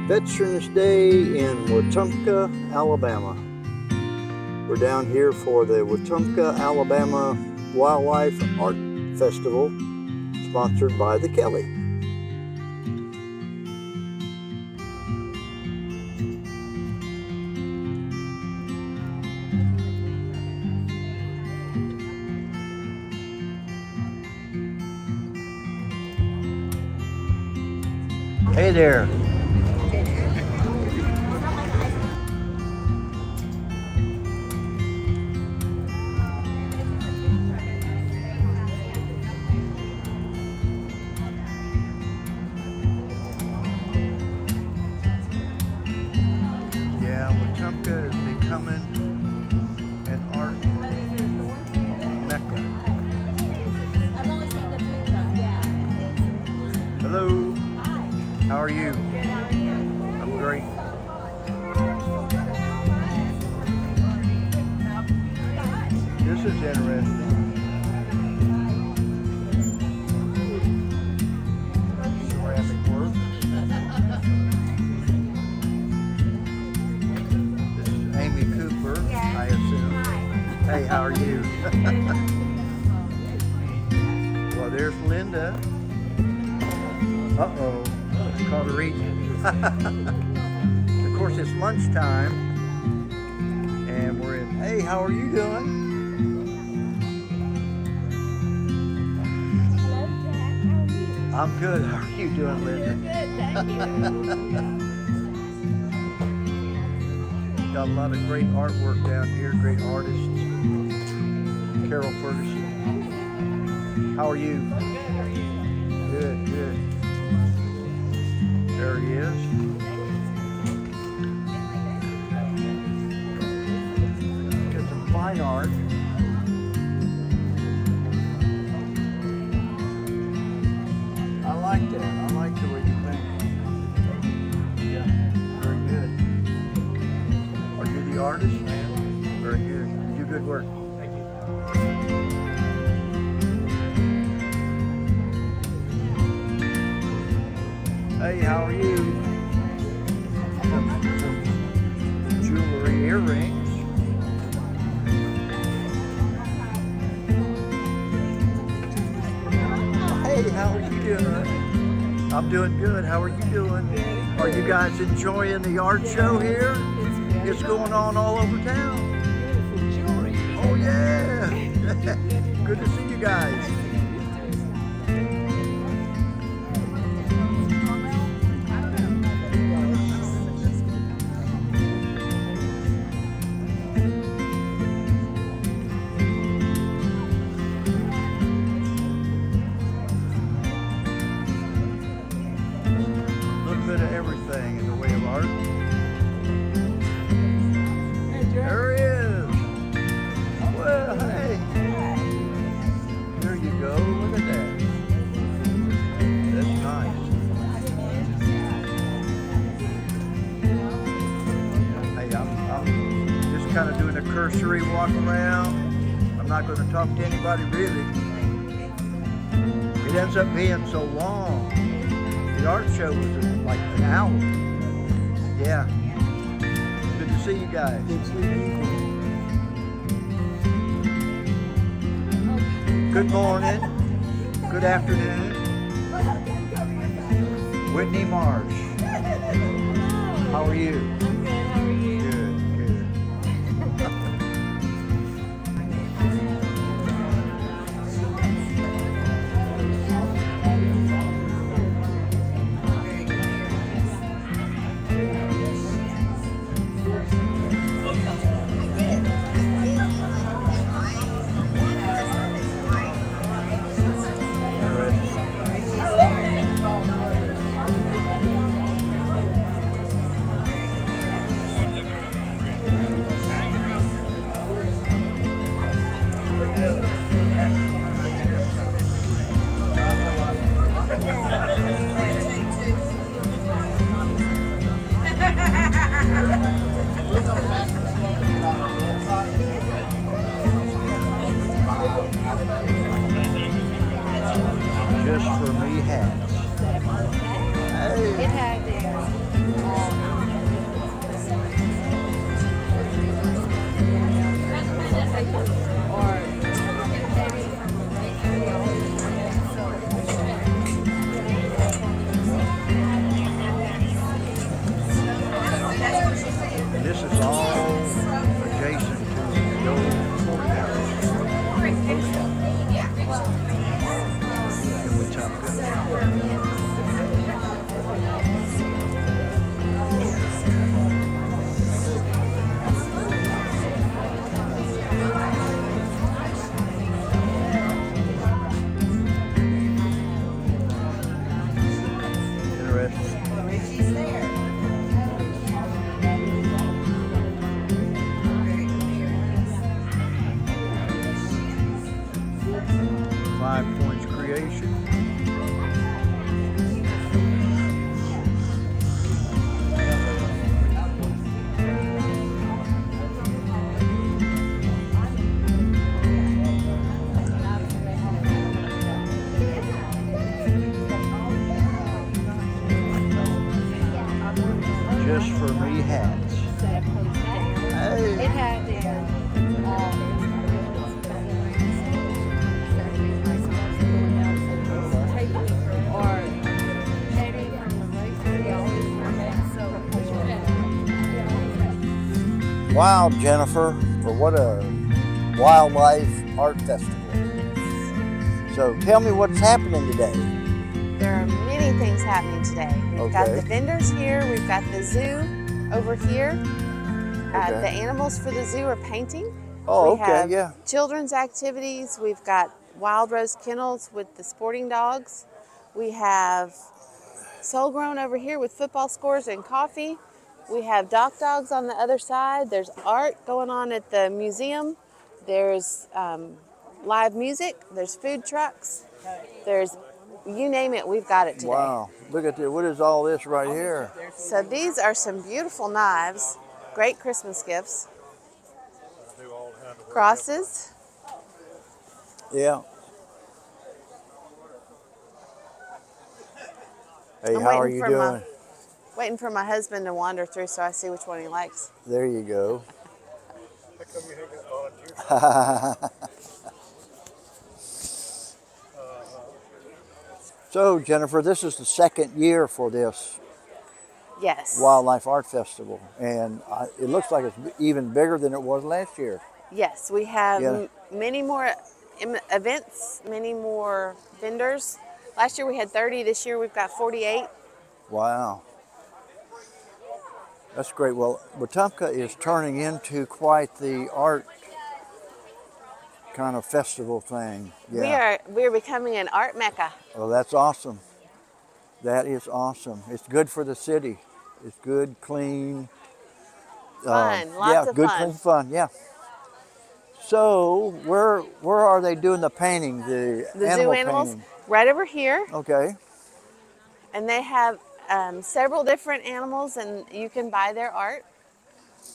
Veterans Day in Wetumpka, Alabama. We're down here for the Wetumpka, Alabama Wildlife Arts Festival, sponsored by the Kelly. Hey there. Yeah, Wetumpka is becoming an art mecca. Hello. How are you? I'm great. This is interesting. Ceramic work. This is Amy Cooper, I assume. Hey, how are you? Well, there's Linda. Uh-oh. It's called a reading. Of course, it's lunchtime, and we're in. Hey, how are you doing? I'm good. How are you doing, Linda? Good, thank you. Got a lot of great artwork down here, great artists. Carol Ferguson. How are you? Good, good. There he is. Get some fine art. I like that. I like the way you think. Yeah, very good. Are you the artist? Very good. You do good work. Thank you. Hey, how are you? Some jewelry earrings. Hey, how are you doing? I'm doing good. How are you doing? Are you guys enjoying the art show here? It's going on all over town. Oh yeah. Good to see you guys. Bit of everything in the way of art. There he is. Well, hey. There you go. Look at that. That's nice. Hey, I'm just kind of doing a cursory walk around. I'm not going to talk to anybody really. It ends up being so long. The art show was like an hour. Yeah. Good to see you guys. Good morning. Good afternoon. Whitney Marsh. How are you? I'm good. How are you? Good, good. Just for me hats. Hey. It had there. Just for me hats. Hey. It had Wow, Jennifer, for what a wildlife art festival. So tell me what's happening today. There are many things happening today. We've got the vendors here, we've got the zoo over here. The animals for the zoo are painting. Oh, we have children's activities. We've got Wildrose Kennels with the sporting dogs. We have Soul Grown over here with football scores and coffee. We have DockDogs on the other side. There's art going on at the museum. There's live music. There's food trucks. There's, you name it, we've got it today. Wow, look at this. What is all this right here? So these are some beautiful knives. Great Christmas gifts. Crosses. Yeah. Hey, how are you doing? Waiting for my husband to wander through so I see which one he likes. There you go. How come you hang volunteer? So, Jennifer, this is the second year for this Wildlife Art Festival, and it looks like it's even bigger than it was last year. Yes, we have many more events, many more vendors. Last year we had 30, this year we've got 48. Wow. That's great. Well, Wetumpka is turning into quite the art kind of festival thing. Yeah. We are becoming an art mecca. Well, that's awesome. That is awesome. It's good for the city. It's good, clean. Fun, lots of good, fun. Clean fun, yeah. So, where are they doing the painting, the zoo animals? Painting? Right over here. Okay. And they have several different animals, and you can buy their art.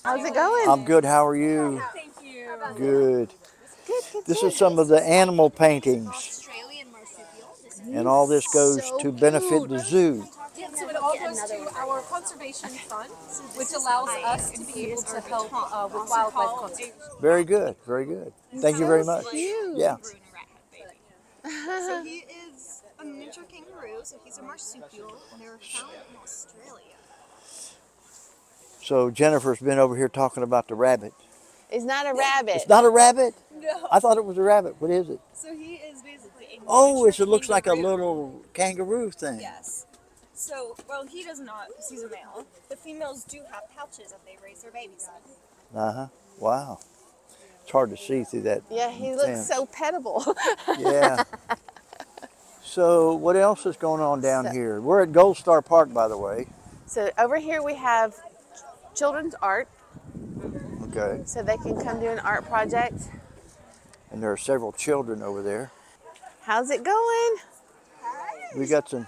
How's it going? I'm good. How are you? Thank you. Good. This is some of the animal paintings. Australian marsupial. And all this goes to benefit the zoo. Yeah, so it all goes to our conservation fund, which allows us to be able to help with wildlife conservation. Very good. Very good. Thank you very much. Yeah. So he is a miniature kangaroo, so he's a marsupial, and they're found in Australia. So Jennifer's been over here talking about the rabbit. It's not a rabbit. It's not a rabbit? No. I thought it was a rabbit. What is it? So he is basically a it looks like a little kangaroo thing. Yes. So, well, he does not, because he's a male. The females do have pouches that they raise their babies in. Uh-huh. Wow. It's hard to see through that. Yeah, he looks so pettable. Yeah. So what else is going on down here? We're at Gold Star Park, by the way. So over here we have children's art. Okay. So they can come do an art project. And there are several children over there. How's it going? We got some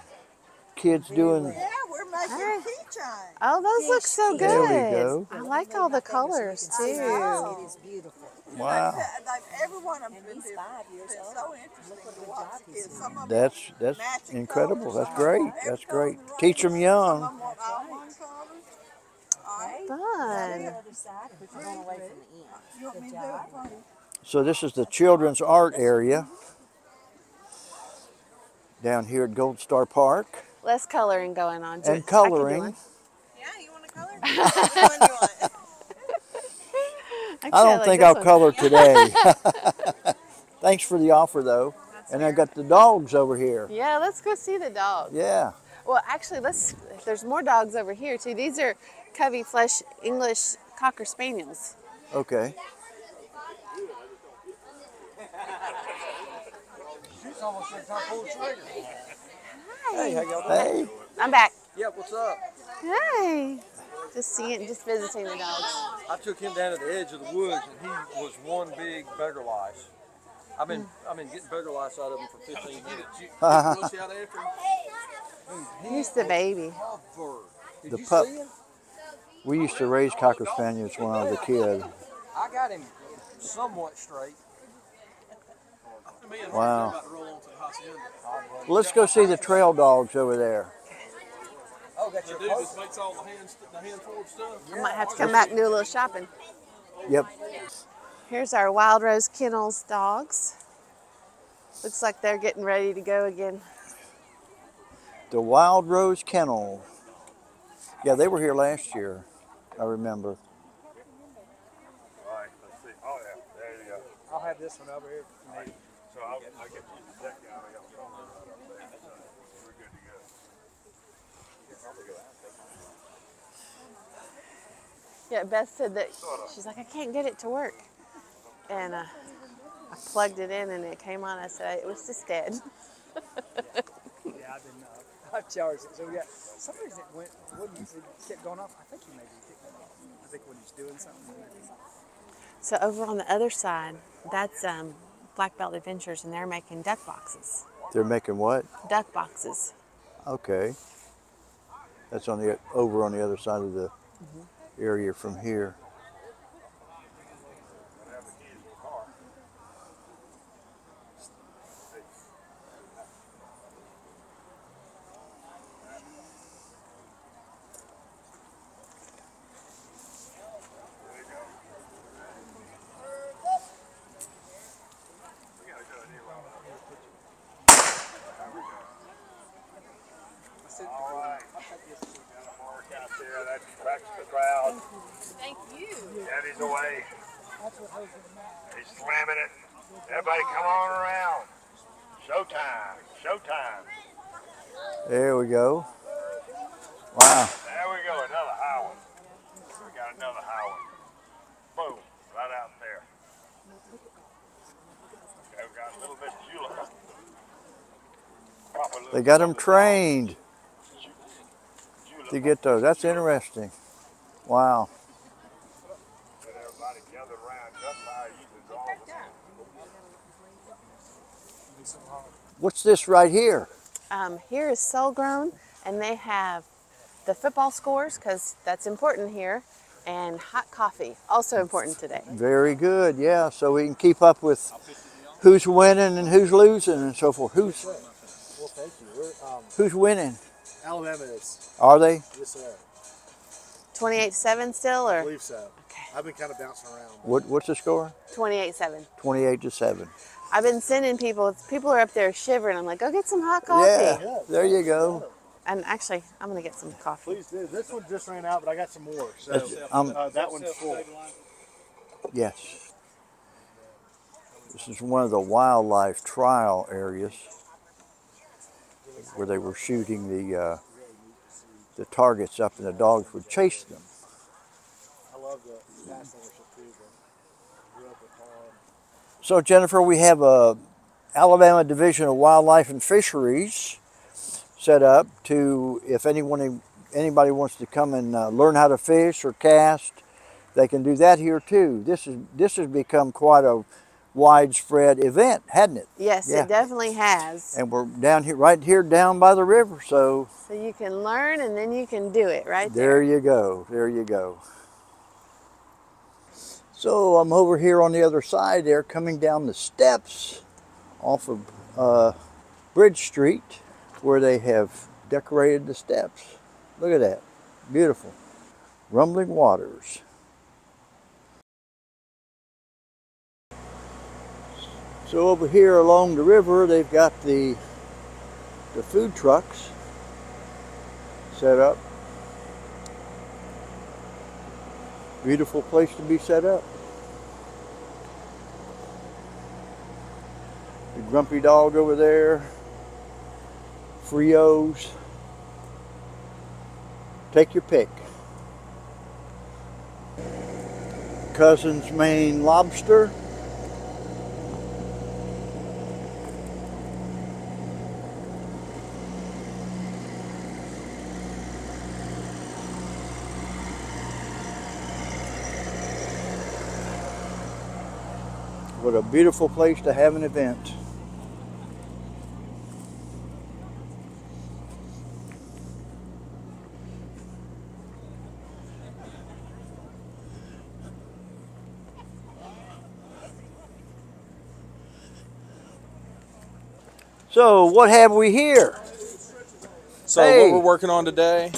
kids doing... Yeah, we're making peach eye. Oh, those look so good. There we go. I like all the colors too. It is beautiful. Wow. Like everyone of them is 5 years old. So interesting to watch the kids. Some of them That's matching incredible. colors, That's some great. want That's every great. color Teach them Some young. of them want almond colors. All right. Fun. You want me to do it for you? So this is the children's art area down here at Gold Star Park. Less coloring going on. And coloring. Yeah, you want to color? Which one do you want? I don't think I'll color today. Thanks for the offer, though. And I got the dogs over here. Yeah, let's go see the dogs. Yeah. Well, actually, there's more dogs over here too. These are Covey Flesh English Cocker Spaniels. Okay. Hey, how y'all doing? Hey. I'm back. Yeah, what's up? Hey. Just visiting the dogs. I took him down to the edge of the woods, and he was one big beggar lice. I've been getting beggar lice out of him for 15 minutes. You push out after him? He's the baby. Did The you pup. see him? We used to raise Cocker Spaniels when I was a kid. I got him somewhat straight. Wow. Well, let's go see the trail dogs over there. Oh The dude that makes all the hand forward stuff. I might have to come back and do a little shopping. Yep. Here's our Wildrose Kennels dogs. Looks like they're getting ready to go again. The Wildrose Kennel. Yeah, they were here last year, I remember. All right, let's see. Oh, yeah, there you go. I'll have this one over here. Maybe. So I'll get you that guy. I got a phone number right up there. So we're good to go. Yeah, Beth said that she's like, I can't get it to work. And I plugged it in and it came on. I said, it was just dead. Yeah, I've charged it. So we got some reason it kept going off. I think he maybe kicked it off. I think when he's doing something. Maybe. So over on the other side, that's Black Belt Adventures, and they're making duck boxes. They're making what? Duck boxes. Okay. That's on the over on the other side of the area from here. All right. Got a mark out there. That tracks the crowd. Thank you. Daddy's away. He's slamming it. Everybody come on around. Showtime. Showtime. There we go. Wow. There we go. Another high one. We got another high one. Boom. Right out there. Okay, we got a little bit of julep. They got them trained to get those. That's interesting. Wow. Get everybody gathered around. Gunfire uses all of them. What's this right here? Here is Soul Grown, and they have the football scores, because that's important here, and hot coffee, also important today. Very good, yeah. So we can keep up with who's winning and who's losing and so forth. Well, thank you. Who's winning? Alabama is. Are they? Yes, sir. 28-7 still, I or believe so. Okay. I've been kind of bouncing around. What's the score? 28-7? 28-7. I've been sending people are up there shivering. I'm like, go get some hot coffee. Yeah, there you go. And actually, I'm gonna get some coffee. Please do. This one just ran out, but I got some more. So that one's full. Yes. This is one of the wildlife trial areas where they were shooting the targets up and the dogs would chase them. I love the national too. Grew up with Paul. So Jennifer, we have a Alabama Division of Wildlife and Fisheries set up to, if anybody wants to come and learn how to fish or cast, they can do that here too. This has become quite a widespread event, hadn't it? Yes, Yeah. it definitely has. And we're down here, right here, down by the river. So you can learn and then you can do it right there. There you go. There you go. So I'm over here on the other side there, coming down the steps off of Bridge Street, where they have decorated the steps. Look at that. Beautiful. Rumbling waters. So over here along the river, they've got the food trucks set up. Beautiful place to be set up. The Grumpy Dog over there. Frios. Take your pick. Cousin's Maine Lobster. What a beautiful place to have an event. So what have we here? So Hey. what we're working on today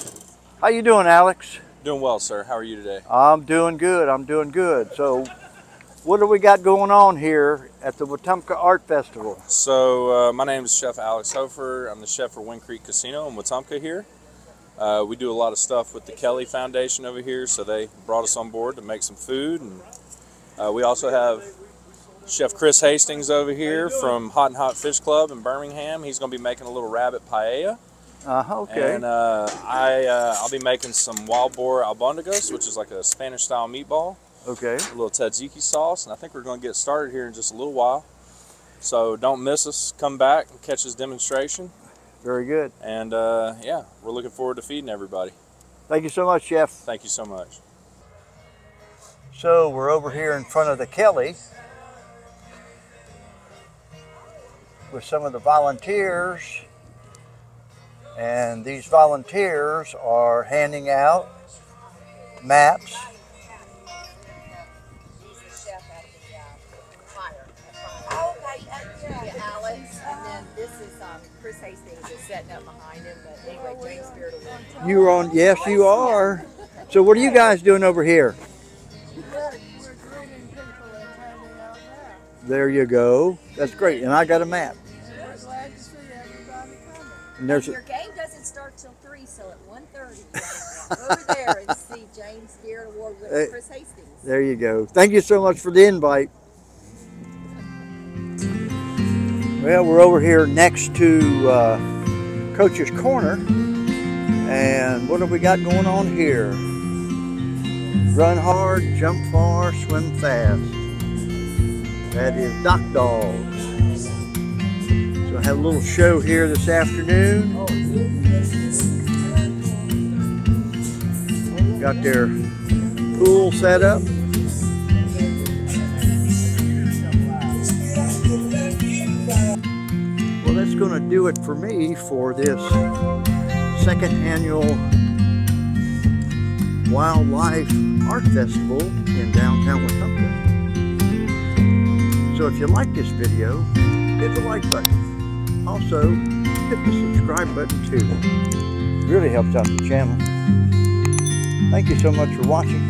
How you doing, Alex? Doing well, sir. How are you today? I'm doing good. I'm doing good. So, what do we got going on here at the Wetumpka Art Festival? So, my name is Chef Alex Hofer. I'm the chef for Wind Creek Casino in Wetumpka here. We do a lot of stuff with the Kelly Foundation over here, so they brought us on board to make some food. And we also have Chef Chris Hastings over here from Hot and Hot Fish Club in Birmingham. He's going to be making a little rabbit paella. Okay. And I'll be making some wild boar albondigos, which is like a Spanish-style meatball. Okay. A little tzatziki sauce, and I think we're going to get started here in just a little while. So don't miss us. Come back and catch this demonstration. Very good. And yeah, we're looking forward to feeding everybody. Thank you so much, Chef. Thank you so much. So we're over here in front of the Kelly with some of the volunteers, and these volunteers are handing out maps. Alex, and then this is Chris Hastings is setting up behind him, but anyway, James Spirit will. You are on, yes you are. So what are you guys doing over here? We're greeting people and handing out maps. There you go. That's great. And I got a map. We're glad to see everybody coming. And there's Your game doesn't start till 3, so at 1:30, go over there and see James Spirit Award winner Chris Hastings. There you go. Thank you so much for the invite. Well, we're over here next to Coach's Corner, and what have we got going on here? Run hard, jump far, swim fast. That is DockDogs. So I have a little show here this afternoon. Got their pool set up. Well, that's going to do it for me for this second annual Wildlife Art Festival in downtown Wetumpka. So if you like this video, hit the like button. Also, hit the subscribe button too. It really helps out the channel. Thank you so much for watching.